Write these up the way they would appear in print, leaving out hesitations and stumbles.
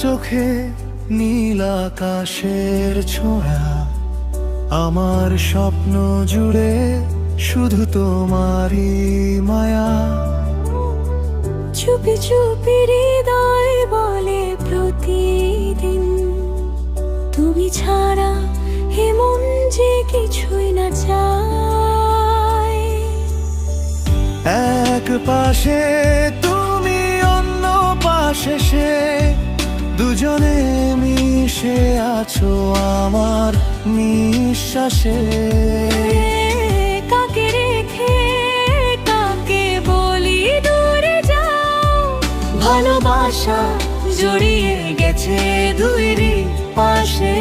চোখে নীল আকাশের ছোঁয়া, আমার স্বপ্ন জুড়ে শুধু তোমারই মায়া। চুপি চুপি হৃদয় বলে প্রতিদিন, তুমি ছাড়া হে মন যে কিছুই না চায়। এক পাশে তুমি, অন্য পাশে সে, দুজনে মিশে আছো আমার নিঃশ্বাসে। কাকে রেখে কাকে বলি দূরে যাও, ভালোবাসা জড়িয়ে গেছে দুইরই পাশে।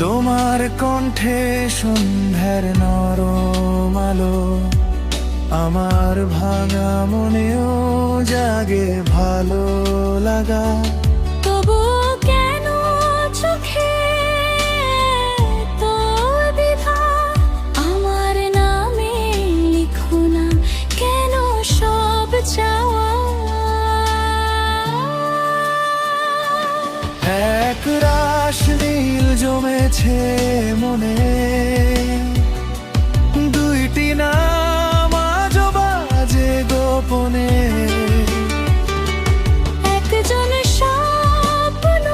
তোমার কণ্ঠে সন্ধ্যার নরম আলো, আমার ভাঙা মনেও জাগে ভালো লাগা। তবুও কেন চোখে তোর দ্বিধা, আমার নামে লিখো না কেন সব চাওয়া। এক রাশ নীল জমেছে মনে, দুইটি নাম আজ বাজে গোপনে। একজন স্বপ্ন,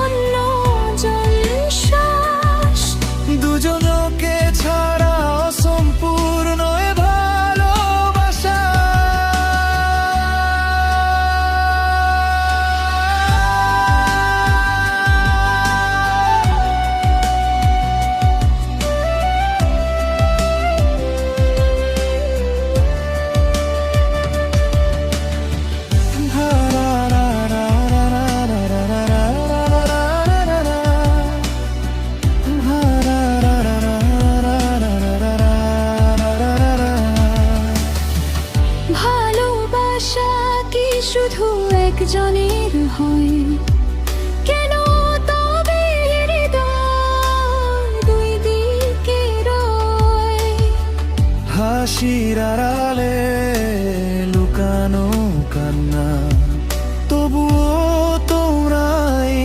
অন্যজন শ্বাস, দুজনকে ছাড়া অসম্পূর্ণ এ ভালোবাসা। ভালোবাসা কি শুধু একজনের হয়? কেন তবে হৃদয় দুই দিকে রয়? হাসির আড়ালে লুকানো কান্না, তবুও তোমরাই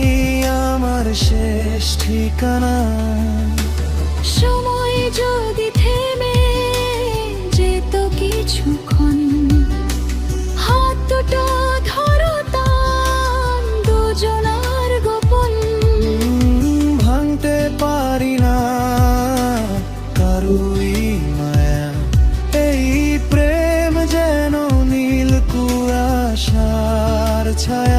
আমার শেষ ঠিকানা। সময় যদি থেমে যেত কিছুক্ষণ, হাত দুটো ধরতাম দুজনার গোপন। ভাঙতে পারি না কারুই মায়া, এই প্রেম যেন নীল কুয়াশার ছায়া।